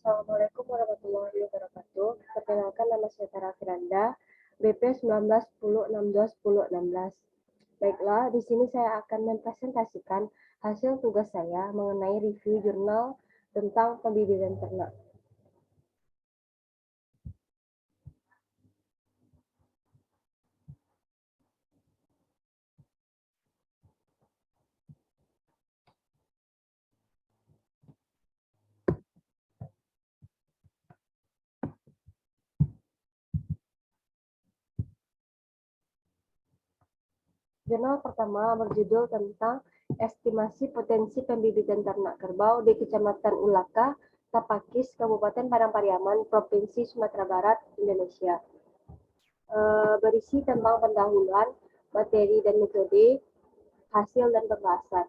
Assalamualaikum warahmatullahi wabarakatuh. Perkenalkan, nama saya Tara Firanda, BP 1910621016. Baiklah, di sini saya akan mempresentasikan hasil tugas saya mengenai review jurnal tentang pembibitan ternak. Jurnal pertama berjudul tentang estimasi potensi pembibitan ternak kerbau di Kecamatan Ulaka, Tapakis, Kabupaten Padang Pariaman, Provinsi Sumatera Barat, Indonesia. Berisi tentang pendahuluan, materi dan metode, hasil dan pembahasan.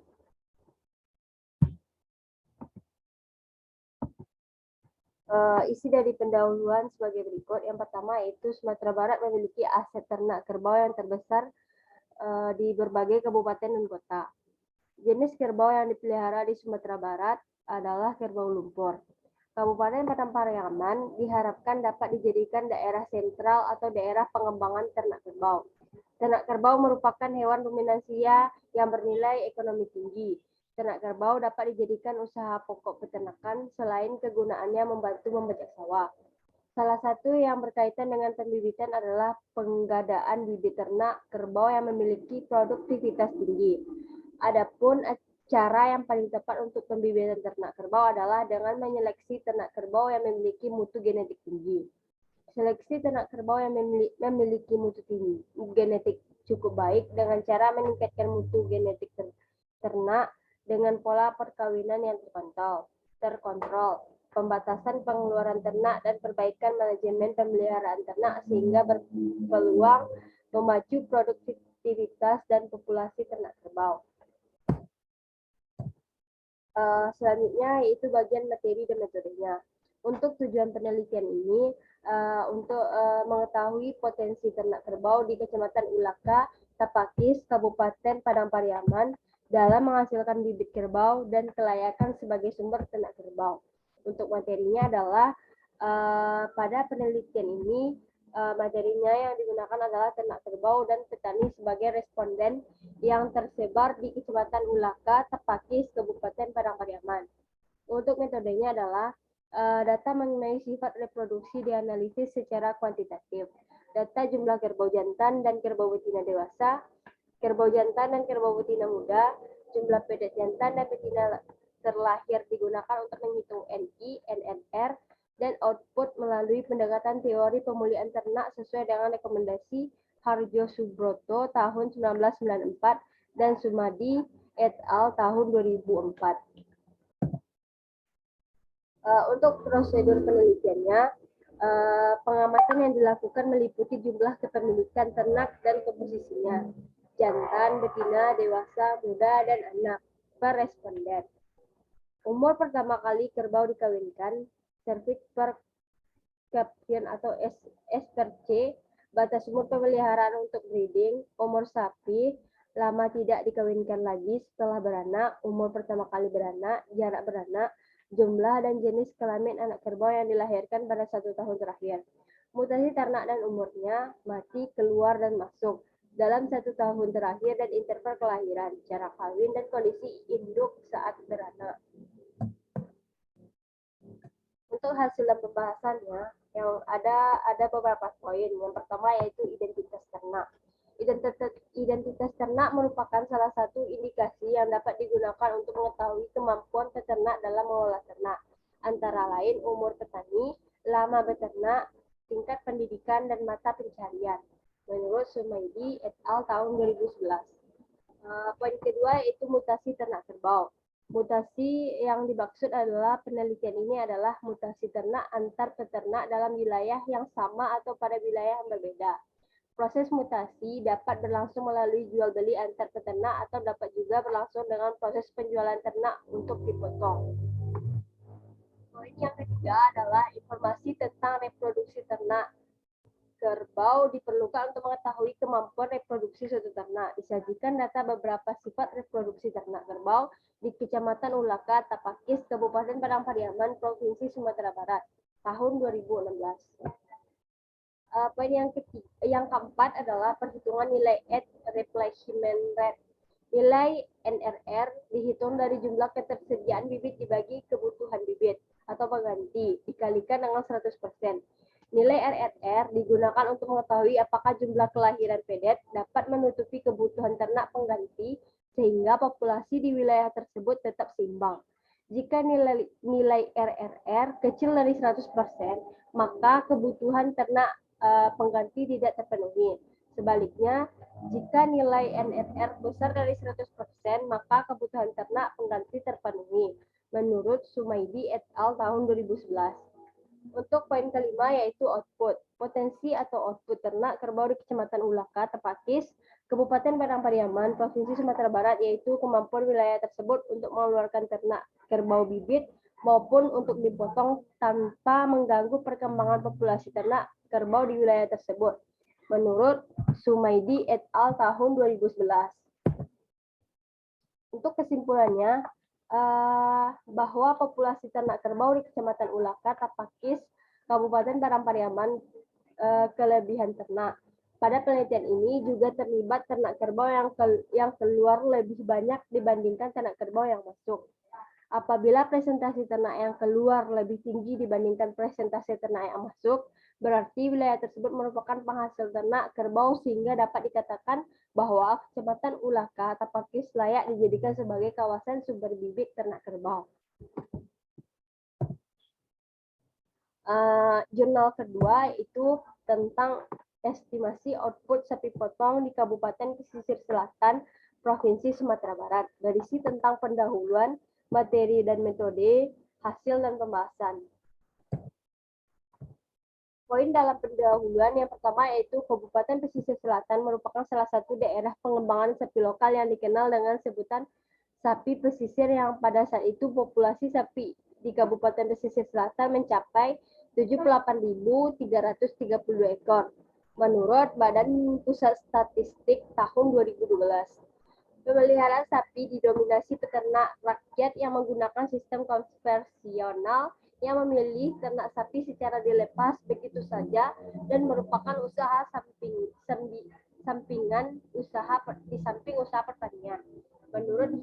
Isi dari pendahuluan sebagai berikut. Yang pertama yaitu Sumatera Barat memiliki aset ternak kerbau yang terbesar di berbagai kabupaten dan kota. Jenis kerbau yang dipelihara di Sumatera Barat adalah kerbau lumpur. Kabupaten Padang Pariaman diharapkan dapat dijadikan daerah sentral atau daerah pengembangan ternak kerbau. Ternak kerbau merupakan hewan ruminansia yang bernilai ekonomi tinggi. Ternak kerbau dapat dijadikan usaha pokok peternakan selain kegunaannya membantu membajak sawah. Salah satu yang berkaitan dengan pembibitan adalah penggadaan bibit ternak kerbau yang memiliki produktivitas tinggi. Adapun cara yang paling tepat untuk pembibitan ternak kerbau adalah dengan menyeleksi ternak kerbau yang memiliki mutu genetik tinggi. Seleksi ternak kerbau yang memiliki mutu tinggi, genetik cukup baik dengan cara meningkatkan mutu genetik ternak dengan pola perkawinan yang terkontrol, pembatasan pengeluaran ternak dan perbaikan manajemen pemeliharaan ternak sehingga berpeluang memacu produktivitas dan populasi ternak kerbau. Selanjutnya yaitu bagian materi dan metodenya. Untuk tujuan penelitian ini, untuk mengetahui potensi ternak kerbau di Kecamatan Ulaka, Tapakis, Kabupaten Padang Pariaman dalam menghasilkan bibit kerbau dan kelayakan sebagai sumber ternak kerbau. Untuk materinya adalah pada penelitian ini materinya yang digunakan adalah ternak kerbau dan petani sebagai responden yang tersebar di Kecamatan Ulaka, Tapakis, Kabupaten Padang Pariaman. Untuk metodenya adalah data mengenai sifat reproduksi dianalisis secara kuantitatif. Data jumlah kerbau jantan dan kerbau betina dewasa, kerbau jantan dan kerbau betina muda, jumlah pedet jantan dan betina terlahir digunakan untuk menghitung NI, NNR, dan output melalui pendekatan teori pemulihan ternak sesuai dengan rekomendasi Harjo Subroto tahun 1994 dan Sumadi et al. Tahun 2004. Untuk prosedur penelitiannya, pengamatan yang dilakukan meliputi jumlah kepemilikan ternak dan komposisinya, jantan, betina, dewasa, muda, dan anak per responden. Umur pertama kali kerbau dikawinkan, cervix per caption atau S per C, batas umur pemeliharaan untuk breeding, umur sapi, lama tidak dikawinkan lagi setelah beranak, umur pertama kali beranak, jarak beranak, jumlah dan jenis kelamin anak kerbau yang dilahirkan pada 1 tahun terakhir, mutasi ternak dan umurnya, mati, keluar, dan masuk dalam 1 tahun terakhir dan interval kelahiran, cara kawin, dan kondisi induk saat beranak. Untuk hasil dan pembahasannya, yang ada beberapa poin. Yang pertama yaitu identitas ternak. Identitas ternak merupakan salah satu indikasi yang dapat digunakan untuk mengetahui kemampuan peternak dalam mengolah ternak. Antara lain umur petani, lama beternak, tingkat pendidikan, dan mata pencarian. Menurut Sumaidi et al. Tahun 2011. Poin kedua yaitu mutasi ternak kerbau. Mutasi yang dimaksud adalah penelitian ini adalah mutasi ternak antar peternak dalam wilayah yang sama atau pada wilayah yang berbeda. Proses mutasi dapat berlangsung melalui jual beli antar peternak atau dapat juga berlangsung dengan proses penjualan ternak untuk dipotong. Poin yang ketiga adalah informasi tentang reproduksi ternak kerbau diperlukan untuk mengetahui kemampuan reproduksi suatu ternak. Disajikan data beberapa sifat reproduksi ternak kerbau di Kecamatan Ulaka, Tapakis, Kabupaten Padang Pariaman, Provinsi Sumatera Barat, tahun 2016. Poin yang keempat adalah perhitungan nilai Edge Replacement Rate. Nilai NRR dihitung dari jumlah ketersediaan bibit dibagi kebutuhan bibit atau pengganti dikalikan dengan 100%. Nilai RRR digunakan untuk mengetahui apakah jumlah kelahiran pedet dapat menutupi kebutuhan ternak pengganti sehingga populasi di wilayah tersebut tetap seimbang. Jika nilai RRR kecil dari 100%, maka kebutuhan ternak pengganti tidak terpenuhi. Sebaliknya, jika nilai NRR besar dari 100%, maka kebutuhan ternak pengganti terpenuhi, menurut Sumaidi et al. Tahun 2011. Untuk poin kelima yaitu output. Potensi atau output ternak kerbau di Kecamatan Ulaka, Tapakis, Kabupaten Padang Pariaman, Provinsi Sumatera Barat, yaitu kemampuan wilayah tersebut untuk mengeluarkan ternak kerbau bibit maupun untuk dipotong tanpa mengganggu perkembangan populasi ternak kerbau di wilayah tersebut, menurut Sumaidi et al. Tahun 2011. Untuk kesimpulannya, bahwa populasi ternak kerbau di Kecamatan Ulaka, Tapakis, Kabupaten Padang Pariaman, kelebihan ternak. Pada penelitian ini juga terlibat ternak kerbau yang keluar lebih banyak dibandingkan ternak kerbau yang masuk. Apabila presentasi ternak yang keluar lebih tinggi dibandingkan presentasi ternak yang masuk, berarti wilayah tersebut merupakan penghasil ternak kerbau sehingga dapat dikatakan bahwa Kecamatan Ulaka, Tapakis layak dijadikan sebagai kawasan sumber bibit ternak kerbau. Jurnal kedua itu tentang estimasi output sapi potong di Kabupaten Pesisir Selatan, Provinsi Sumatera Barat. Berisi tentang pendahuluan, materi dan metode, hasil dan pembahasan. Poin dalam pendahuluan yang pertama yaitu Kabupaten Pesisir Selatan merupakan salah satu daerah pengembangan sapi lokal yang dikenal dengan sebutan sapi pesisir, yang pada saat itu populasi sapi di Kabupaten Pesisir Selatan mencapai 78.332 ekor menurut Badan Pusat Statistik tahun 2012. Pemeliharaan sapi didominasi peternak rakyat yang menggunakan sistem konvensional yang memilih ternak sapi secara dilepas begitu saja dan merupakan usaha sampingan usaha di samping usaha pertanian, menurut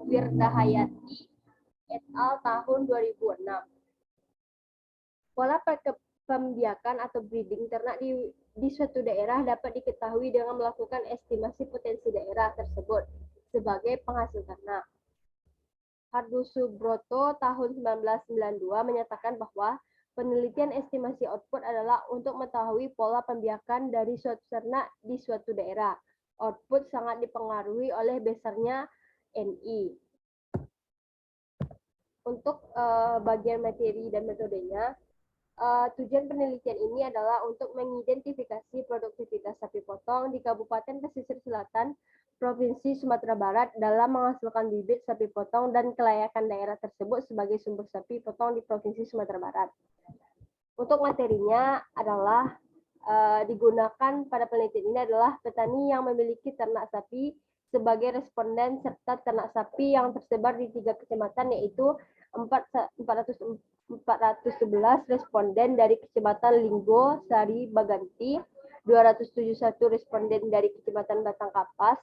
Wirdahayati et al. Tahun 2006. Pola pembiakan atau breeding ternak di suatu daerah dapat diketahui dengan melakukan estimasi potensi daerah tersebut sebagai penghasil ternak. Hardusubroto tahun 1992 menyatakan bahwa penelitian estimasi output adalah untuk mengetahui pola pembiakan dari suatu ternak di suatu daerah. Output sangat dipengaruhi oleh besarnya NI. Untuk bagian materi dan metodenya, tujuan penelitian ini adalah untuk mengidentifikasi produktivitas sapi potong di Kabupaten Pesisir Selatan, Provinsi Sumatera Barat dalam menghasilkan bibit sapi potong dan kelayakan daerah tersebut sebagai sumber sapi potong di Provinsi Sumatera Barat. Untuk materinya adalah digunakan pada penelitian ini adalah petani yang memiliki ternak sapi sebagai responden serta ternak sapi yang tersebar di 3 kecamatan yaitu 411 responden dari Kecamatan Linggo, Sari, Baganti, 271 responden dari Kecamatan Batang Kapas,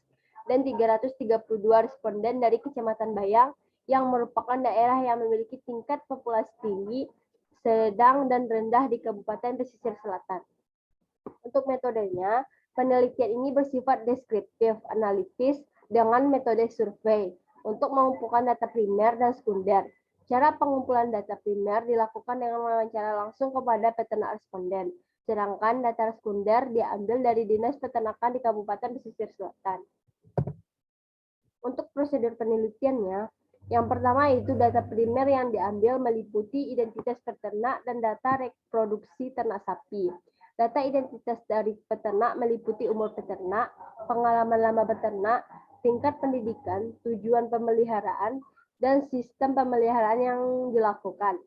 dan 332 responden dari Kecamatan Bayang yang merupakan daerah yang memiliki tingkat populasi tinggi, sedang, dan rendah di Kabupaten Pesisir Selatan. Untuk metodenya, penelitian ini bersifat deskriptif, analitis, dengan metode survei untuk mengumpulkan data primer dan sekunder. Cara pengumpulan data primer dilakukan dengan wawancara langsung kepada peternak responden, sedangkan data sekunder diambil dari Dinas Peternakan di Kabupaten Pesisir Selatan. Untuk prosedur penelitiannya, yang pertama itu data primer yang diambil meliputi identitas peternak dan data reproduksi ternak sapi. Data identitas dari peternak meliputi umur peternak, pengalaman lama beternak, tingkat pendidikan, tujuan pemeliharaan, dan sistem pemeliharaan yang dilakukan.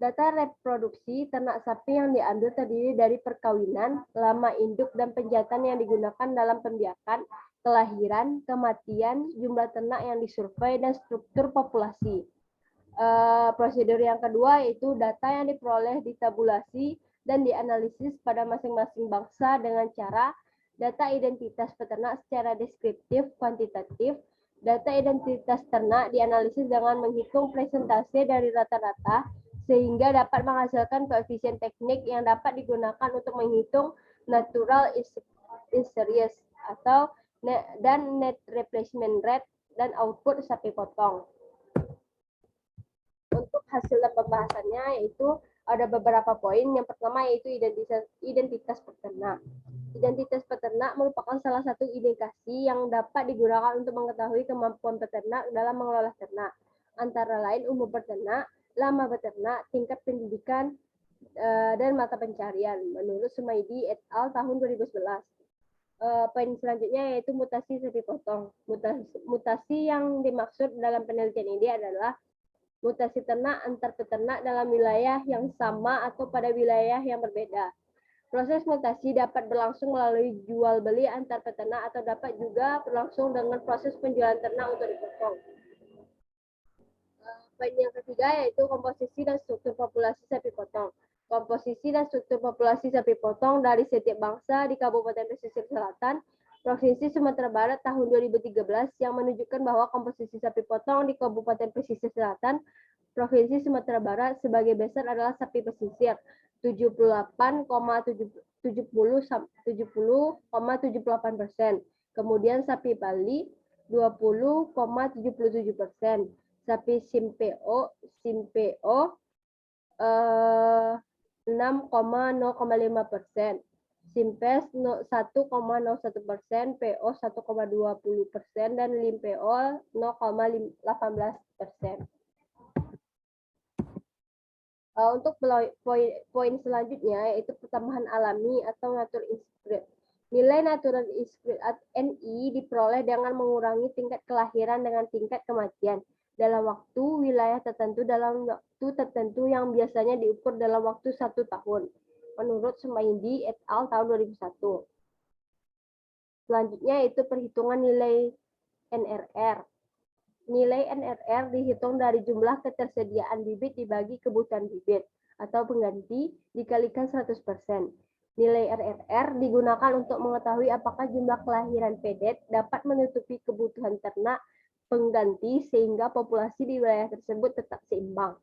Data reproduksi ternak sapi yang diambil terdiri dari perkawinan, lama induk, dan penjatan yang digunakan dalam pembiakan, kelahiran, kematian, jumlah ternak yang disurvei, dan struktur populasi. Prosedur yang kedua yaitu data yang diperoleh ditabulasi dan dianalisis pada masing-masing bangsa dengan cara data identitas peternak secara deskriptif kuantitatif. Data identitas ternak dianalisis dengan menghitung presentase dari rata-rata sehingga dapat menghasilkan koefisien teknik yang dapat digunakan untuk menghitung natural series atau dan net replacement rate dan output sapi potong. Untuk hasil pembahasannya yaitu ada beberapa poin. Yang pertama yaitu identitas peternak. Identitas peternak merupakan salah satu indikasi yang dapat digunakan untuk mengetahui kemampuan peternak dalam mengelola ternak. Antara lain umur peternak, lama beternak, tingkat pendidikan, dan mata pencarian. Menurut Sumaidi et al. Tahun 2011. Poin selanjutnya yaitu mutasi sapi potong. Mutasi yang dimaksud dalam penelitian ini adalah mutasi ternak antar peternak dalam wilayah yang sama atau pada wilayah yang berbeda. Proses mutasi dapat berlangsung melalui jual beli antar peternak atau dapat juga berlangsung dengan proses penjualan ternak untuk dipotong. Poin yang ketiga yaitu komposisi dan struktur populasi sapi potong. Komposisi dan struktur populasi sapi potong dari setiap bangsa di Kabupaten Pesisir Selatan, Provinsi Sumatera Barat tahun 2013 yang menunjukkan bahwa komposisi sapi potong di Kabupaten Pesisir Selatan, Provinsi Sumatera Barat sebagai besar adalah sapi pesisir 70,78%, kemudian sapi Bali 20,77%, sapi Simpeo 6,05%, Simpes 1,01%, PO 1,20%, dan Limpeo 0,18%. Untuk poin selanjutnya yaitu pertambahan alami atau natural increase. Nilai natural increase NI diperoleh dengan mengurangi tingkat kelahiran dengan tingkat kematian dalam waktu wilayah tertentu dalam waktu tertentu yang biasanya diukur dalam waktu 1 tahun. Menurut Sumaidi et al. Tahun 2001. Selanjutnya yaitu perhitungan nilai NRR. Nilai NRR dihitung dari jumlah ketersediaan bibit dibagi kebutuhan bibit atau pengganti dikalikan 100%. Nilai NRR digunakan untuk mengetahui apakah jumlah kelahiran pedet dapat menutupi kebutuhan ternak pengganti sehingga populasi di wilayah tersebut tetap seimbang.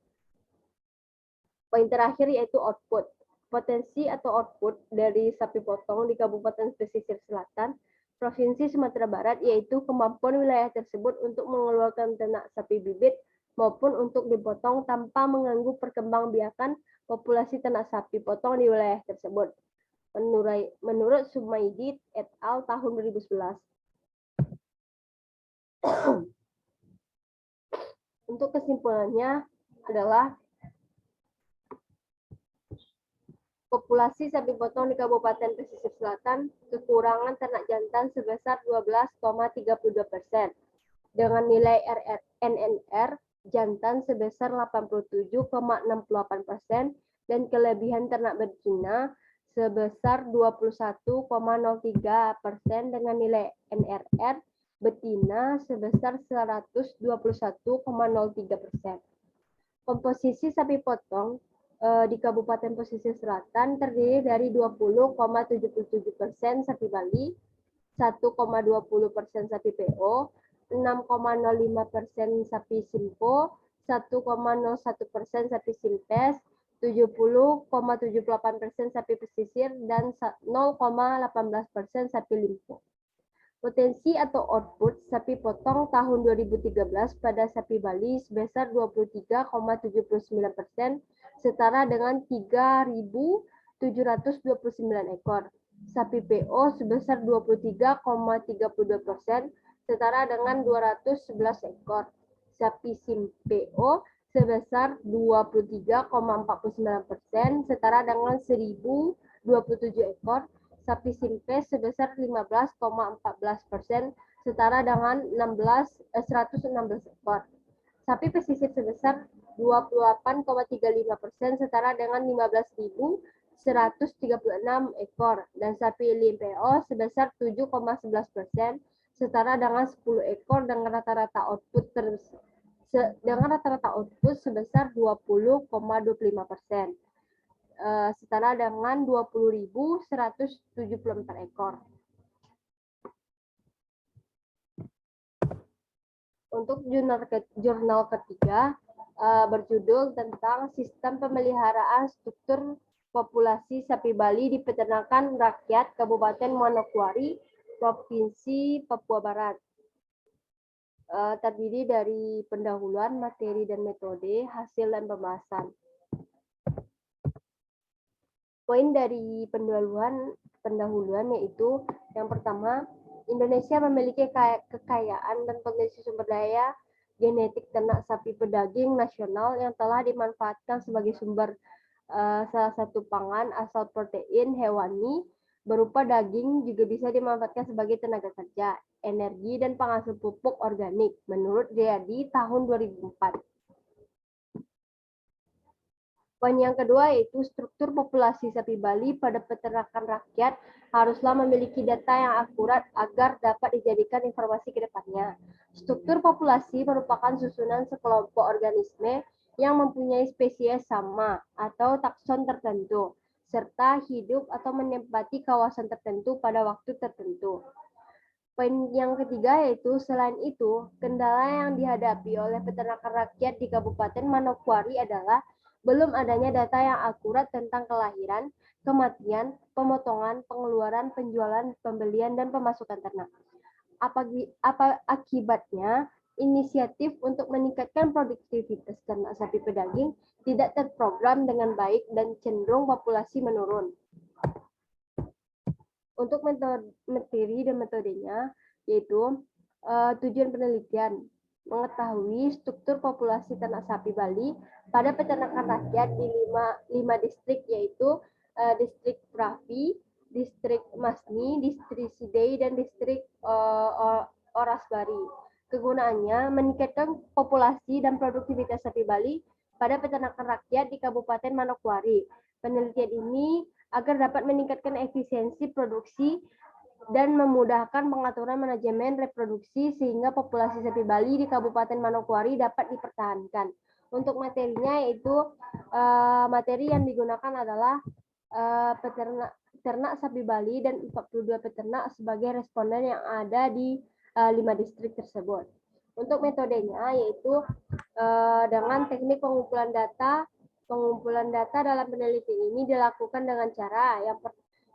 Poin terakhir yaitu output. Potensi atau output dari sapi potong di Kabupaten Pesisir Selatan, Provinsi Sumatera Barat yaitu kemampuan wilayah tersebut untuk mengeluarkan ternak sapi bibit maupun untuk dipotong tanpa mengganggu perkembangbiakan populasi ternak sapi potong di wilayah tersebut. Menurut Sumaidi et al. Tahun 2011. Untuk kesimpulannya adalah populasi sapi potong di Kabupaten Pesisir Selatan kekurangan ternak jantan sebesar 12,32%, dengan nilai NNR jantan sebesar 87,68% dan kelebihan ternak betina sebesar 21,03% dengan nilai NRR betina sebesar 121,03%. Komposisi sapi potong di Kabupaten Pesisir Selatan terdiri dari 20,77% sapi Bali, 1,20% sapi PO, 6,05% sapi Simpo, 1,01% sapi Simpes, 70,78% sapi pesisir, dan 0,18% sapi Limpo. Potensi atau output sapi potong tahun 2013 pada sapi Bali sebesar 23,79%, setara dengan 3.729 ekor. Sapi PO sebesar 23,32%, setara dengan 211 ekor. Sapi SIMPO sebesar 23,49%, setara dengan 1.027 ekor. Sapi Simpes sebesar 15,14%, setara dengan 116 ekor. Sapi pesisir sebesar 28,35% setara dengan 15.136 ekor, dan sapi limpeo sebesar 7,11% setara dengan 10 ekor dengan rata-rata output sebesar 20,25%, setara dengan 20.174 ekor. Untuk jurnal ketiga berjudul tentang sistem pemeliharaan struktur populasi sapi Bali di Peternakan Rakyat Kabupaten Manokwari, Provinsi Papua Barat. Terdiri dari pendahuluan, materi dan metode, hasil dan pembahasan. Poin dari pendahuluan yaitu yang pertama, Indonesia memiliki kekayaan dan potensi sumber daya genetik ternak sapi pedaging nasional yang telah dimanfaatkan sebagai sumber salah satu pangan asal protein hewani berupa daging juga bisa dimanfaatkan sebagai tenaga kerja, energi, dan penghasil pupuk organik menurut Riyadi tahun 2004. Poin yang kedua yaitu struktur populasi sapi Bali pada peternakan rakyat haruslah memiliki data yang akurat agar dapat dijadikan informasi ke depannya. Struktur populasi merupakan susunan sekelompok organisme yang mempunyai spesies sama atau takson tertentu, serta hidup atau menempati kawasan tertentu pada waktu tertentu. Poin yang ketiga yaitu selain itu, kendala yang dihadapi oleh peternakan rakyat di Kabupaten Manokwari adalah belum adanya data yang akurat tentang kelahiran, kematian, pemotongan, pengeluaran, penjualan, pembelian, dan pemasukan ternak. Akibatnya, inisiatif untuk meningkatkan produktivitas ternak sapi pedaging tidak terprogram dengan baik dan cenderung populasi menurun. Untuk materi dan metodenya, yaitu tujuan penelitian, mengetahui struktur populasi ternak sapi Bali pada peternakan rakyat di 5 distrik, yaitu distrik Pravi, distrik Masni, distrik Sidei, dan distrik Orasbari. Kegunaannya meningkatkan populasi dan produktivitas sapi Bali pada peternakan rakyat di Kabupaten Manokwari. Penelitian ini agar dapat meningkatkan efisiensi produksi dan memudahkan pengaturan manajemen reproduksi sehingga populasi sapi Bali di Kabupaten Manokwari dapat dipertahankan. Untuk materinya yaitu materi yang digunakan adalah ternak sapi Bali dan 42 peternak sebagai responden yang ada di 5 distrik tersebut. Untuk metodenya yaitu dengan teknik pengumpulan data. Pengumpulan data dalam penelitian ini dilakukan dengan cara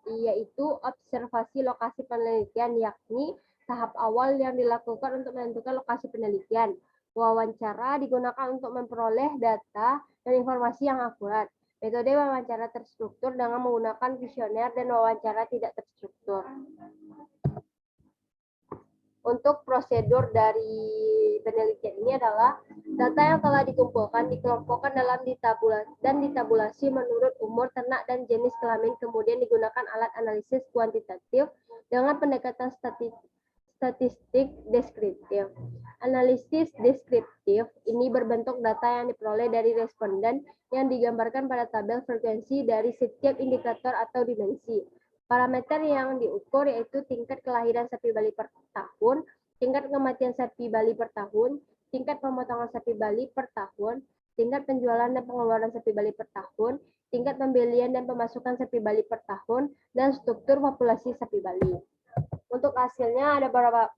yaitu observasi lokasi penelitian, yakni tahap awal yang dilakukan untuk menentukan lokasi penelitian. Wawancara digunakan untuk memperoleh data dan informasi yang akurat. Metode wawancara terstruktur dengan menggunakan kuesioner dan wawancara tidak terstruktur. Untuk prosedur dari penelitian ini adalah data yang telah dikumpulkan dikelompokkan dan ditabulasi menurut umur ternak dan jenis kelamin, kemudian digunakan alat analisis kuantitatif dengan pendekatan statistik deskriptif. Analisis deskriptif ini berbentuk data yang diperoleh dari responden yang digambarkan pada tabel frekuensi dari setiap indikator atau dimensi. Parameter yang diukur yaitu tingkat kelahiran sapi Bali per tahun, tingkat kematian sapi Bali per tahun, tingkat pemotongan sapi Bali per tahun, tingkat penjualan dan pengeluaran sapi Bali per tahun, tingkat pembelian dan pemasukan sapi Bali per tahun, dan struktur populasi sapi Bali. Untuk hasilnya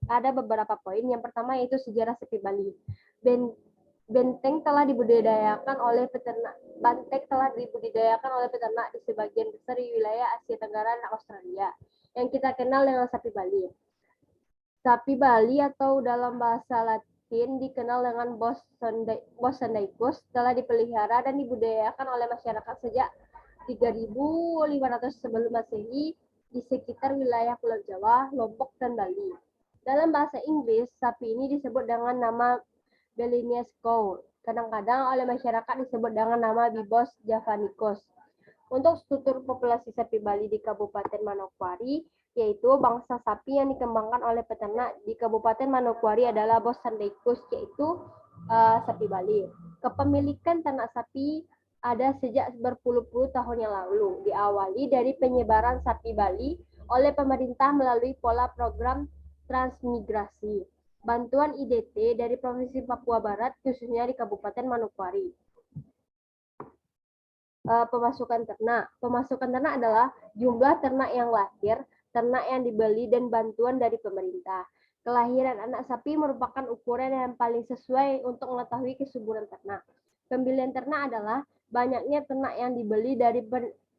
ada beberapa poin. Yang pertama yaitu sejarah sapi Bali. Banteng telah dibudidayakan oleh peternak di sebagian besar di wilayah Asia Tenggara dan Australia yang kita kenal dengan sapi Bali. Sapi Bali atau dalam bahasa Latin dikenal dengan Bos sandaicus telah dipelihara dan dibudidayakan oleh masyarakat sejak 3.500 sebelum Masehi di sekitar wilayah Pulau Jawa, Lombok, dan Bali. Dalam bahasa Inggris, sapi ini disebut dengan nama Balineus cow. Kadang-kadang oleh masyarakat disebut dengan nama Bibos javanicus. Untuk struktur populasi sapi Bali di Kabupaten Manokwari, yaitu bangsa sapi yang dikembangkan oleh peternak di Kabupaten Manokwari adalah Bos sandaicus, yaitu sapi Bali. Kepemilikan ternak sapi ada sejak berpuluh-puluh tahun yang lalu, diawali dari penyebaran sapi Bali oleh pemerintah melalui pola program transmigrasi. Bantuan IDT dari Provinsi Papua Barat, khususnya di Kabupaten Manokwari. Pemasukan ternak. Pemasukan ternak adalah jumlah ternak yang lahir, ternak yang dibeli, dan bantuan dari pemerintah. Kelahiran anak sapi merupakan ukuran yang paling sesuai untuk mengetahui kesuburan ternak. Pembelian ternak adalah banyaknya ternak yang dibeli dari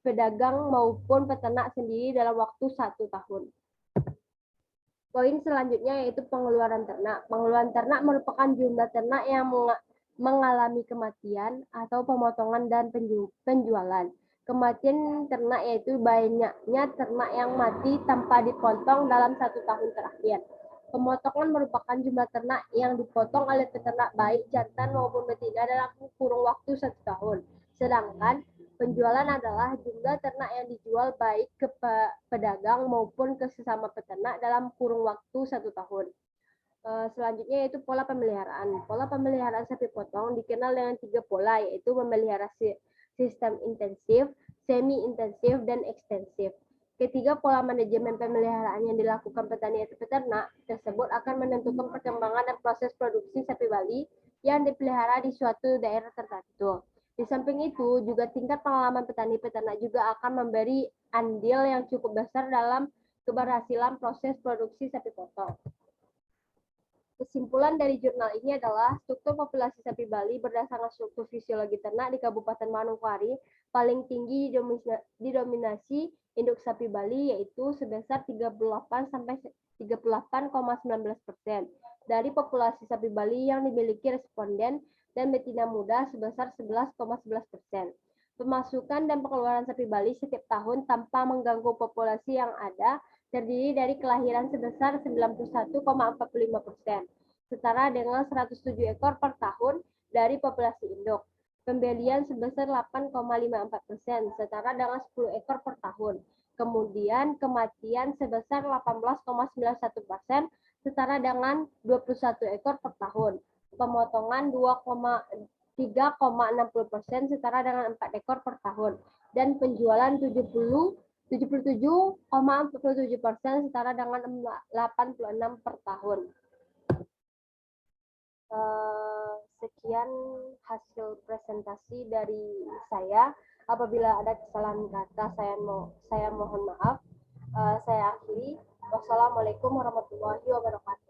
pedagang maupun peternak sendiri dalam waktu 1 tahun. Poin selanjutnya yaitu pengeluaran ternak. Pengeluaran ternak merupakan jumlah ternak yang mengalami kematian atau pemotongan dan penjualan. Kematian ternak yaitu banyaknya ternak yang mati tanpa dipotong dalam 1 tahun terakhir. Pemotongan merupakan jumlah ternak yang dipotong oleh peternak baik jantan maupun betina dalam kurun waktu 1 tahun. Sedangkan penjualan adalah jumlah ternak yang dijual baik ke pedagang maupun ke sesama peternak dalam kurun waktu 1 tahun. Selanjutnya yaitu pola pemeliharaan. Pola pemeliharaan sapi potong dikenal dengan 3 pola, yaitu memelihara sistem intensif, semi-intensif, dan ekstensif. Ketiga pola manajemen pemeliharaan yang dilakukan petani atau peternak tersebut akan menentukan perkembangan dan proses produksi sapi Bali yang dipelihara di suatu daerah tertentu. Di samping itu, juga tingkat pengalaman petani peternak juga akan memberi andil yang cukup besar dalam keberhasilan proses produksi sapi potong. Kesimpulan dari jurnal ini adalah struktur populasi sapi Bali berdasarkan struktur fisiologi ternak di Kabupaten Manokwari paling tinggi didominasi induk sapi Bali, yaitu sebesar 38,19%. Dari populasi sapi Bali yang dimiliki responden dan betina muda sebesar 11,11%. Pemasukan dan pengeluaran sapi Bali setiap tahun tanpa mengganggu populasi yang ada terdiri dari kelahiran sebesar 91,45%, setara dengan 107 ekor per tahun dari populasi induk. Pembelian sebesar 8,54%, setara dengan 10 ekor per tahun. Kemudian kematian sebesar 18,91%, setara dengan 21 ekor per tahun. Pemotongan 3,60%, setara dengan 4 ekor per tahun. Dan penjualan 77,47%, setara dengan 86 per tahun. Sekian hasil presentasi dari saya. Apabila ada kesalahan kata, saya mohon maaf. Saya akhiri. Wassalamualaikum warahmatullahi wabarakatuh.